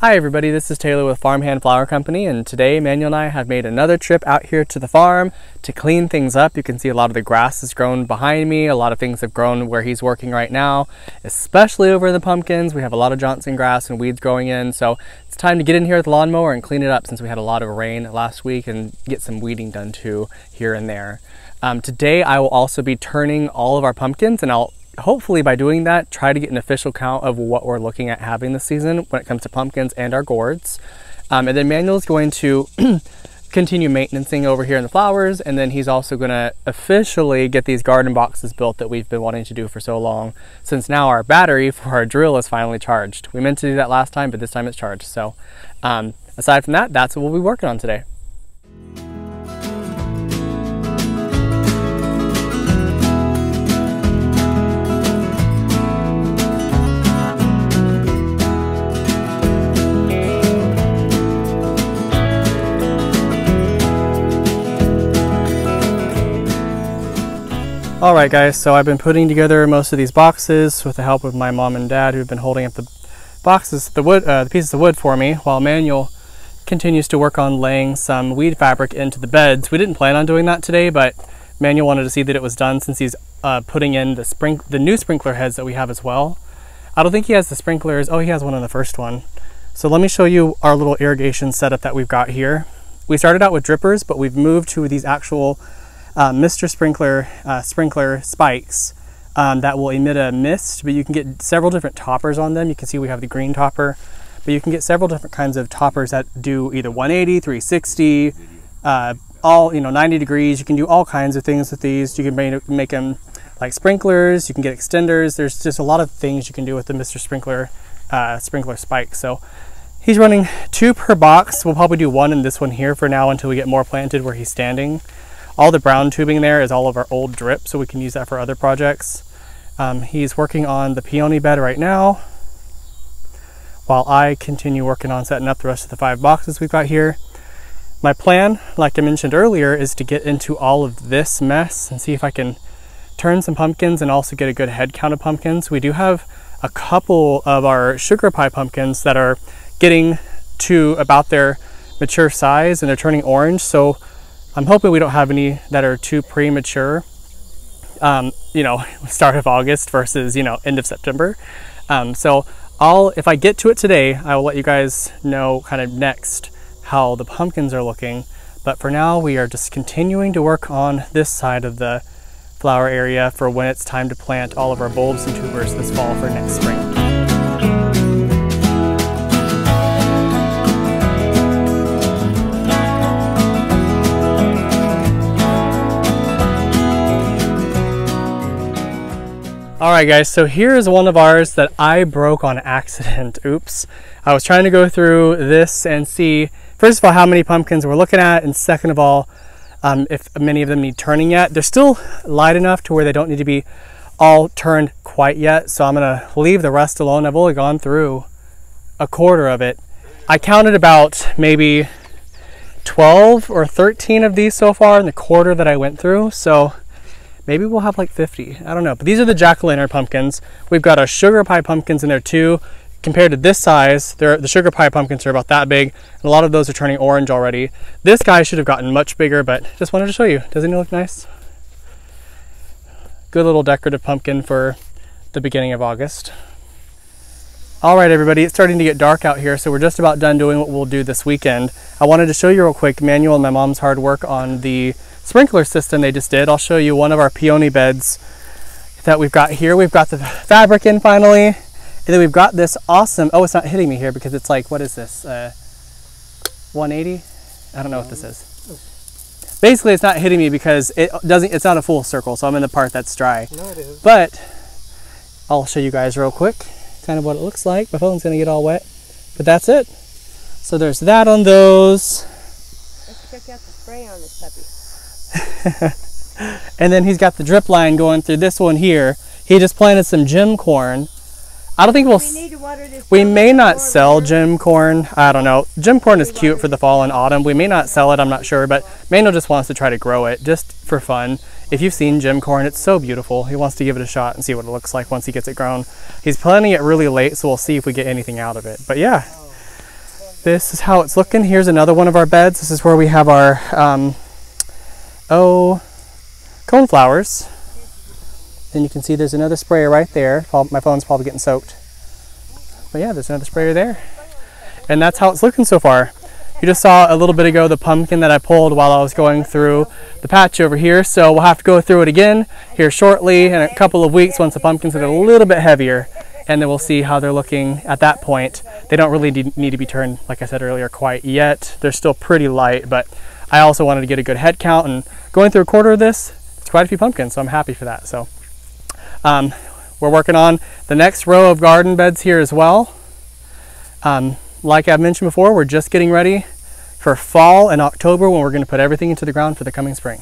Hi everybody, this is Taylor with Farmhand Flower Company, and today Manuel and I have made another trip out here to the farm to clean things up. You can see a lot of the grass has grown behind me, a lot of things have grown where he's working right now, especially over the pumpkins. We have a lot of Johnson grass and weeds growing in, so it's time to get in here with the lawnmower and clean it up since we had a lot of rain last week, and get some weeding done too here and there. Today I will also be turning all of our pumpkins, and I'll hopefully by doing that try to get an official count of what we're looking at having this season when it comes to pumpkins and our gourds. And then Manuel's going to continue maintaining over here in the flowers, and then he's also going to officially get these garden boxes built that we've been wanting to do for so long, since now our battery for our drill is finally charged. We meant to do that last time, but this time it's charged. So aside from that, that's what we'll be working on today. Alright guys, so I've been putting together most of these boxes with the help of my mom and dad, who've been holding up the boxes, the pieces of wood for me, while Manuel continues to work on laying some weed fabric into the beds. We didn't plan on doing that today, but Manuel wanted to see that it was done since he's putting in the new sprinkler heads that we have as well. I don't think he has the sprinklers. Oh, he has one on the first one. So let me show you our little irrigation setup that we've got here. We started out with drippers, but we've moved to these actual Mr. Sprinkler sprinkler spikes that will emit a mist, but you can get several different toppers on them. You can see we have the green topper, but you can get several different kinds of toppers that do either 180, 360, all 90 degrees. You can do all kinds of things with these. You can make them like sprinklers. You can get extenders. There's just a lot of things you can do with the Mr. Sprinkler sprinkler spike. So he's running 2 per box. We'll probably do 1 in this one here for now until we get more planted where he's standing. All the brown tubing there is all of our old drip, so we can use that for other projects. He's working on the peony bed right now, while I continue working on setting up the rest of the 5 boxes we've got here. My plan, like I mentioned earlier, is to get into all of this mess and see if I can turn some pumpkins and also get a good head count of pumpkins. We do have a couple of our sugar pie pumpkins that are getting to about their mature size and they're turning orange, so I'm hoping we don't have any that are too premature, start of August versus, end of September. So if I get to it today, I will let you guys know kind of next how the pumpkins are looking. But for now, we are just continuing to work on this side of the flower area for when it's time to plant all of our bulbs and tubers this fall for next spring. Alright guys, so here is one of ours that I broke on accident. Oops. I was trying to go through this and see, first of all, how many pumpkins we're looking at, and second of all, if many of them need turning yet. They're still light enough to where they don't need to be all turned quite yet, so I'm going to leave the rest alone. I've only gone through a quarter of it. I counted about maybe 12 or 13 of these so far in the quarter that I went through, so maybe we'll have like 50, I don't know. But these are the jack-o'-lantern pumpkins. We've got our sugar pie pumpkins in there too. Compared to this size, the sugar pie pumpkins are about that big, and a lot of those are turning orange already. This guy should have gotten much bigger, but just wanted to show you. Doesn't he look nice? Good little decorative pumpkin for the beginning of August. All right, everybody, it's starting to get dark out here, so we're just about done doing what we'll do this weekend. I wanted to show you real quick Manuel and my mom's hard work on the sprinkler system they just did. I'll show you one of our peony beds that we've got here. We've got the fabric in finally, and then we've got this awesome, oh, it's not hitting me here because it's like, what is this, 180? I don't know what this is. Basically, it's not hitting me because it's not a full circle, so I'm in the part that's dry. No, it is. But I'll show you guys real quick kind of what it looks like. My phone's gonna get all wet, but that's it. So there's that on those. Let's check out the spray on this puppy. And then he's got the drip line going through this one here. He just planted some gem corn. I don't think we may not sell gem corn. I don't know. Gem corn is cute for the fall and autumn. We may not sell it, I'm not sure, but Manuel just wants to try to grow it just for fun. If you've seen gem corn, it's so beautiful. He wants to give it a shot and see what it looks like once he gets it grown. He's planting it really late, so we'll see if we get anything out of it. But yeah, This is how it's looking. Here's another one of our beds. This is where we have our coneflowers. And you can see there's another sprayer right there. My phone's probably getting soaked. But yeah, there's another sprayer there. And that's how it's looking so far. You just saw a little bit ago the pumpkin that I pulled while I was going through the patch over here. So we'll have to go through it again here shortly in a couple of weeks once the pumpkins get a little bit heavier. And then we'll see how they're looking at that point. They don't really need to be turned, like I said earlier, quite yet. They're still pretty light, but I also wanted to get a good head count. And going through a quarter of this, it's quite a few pumpkins, so I'm happy for that. So we're working on the next row of garden beds here as well. Like I've mentioned before, we're just getting ready for fall and October when we're going to put everything into the ground for the coming spring.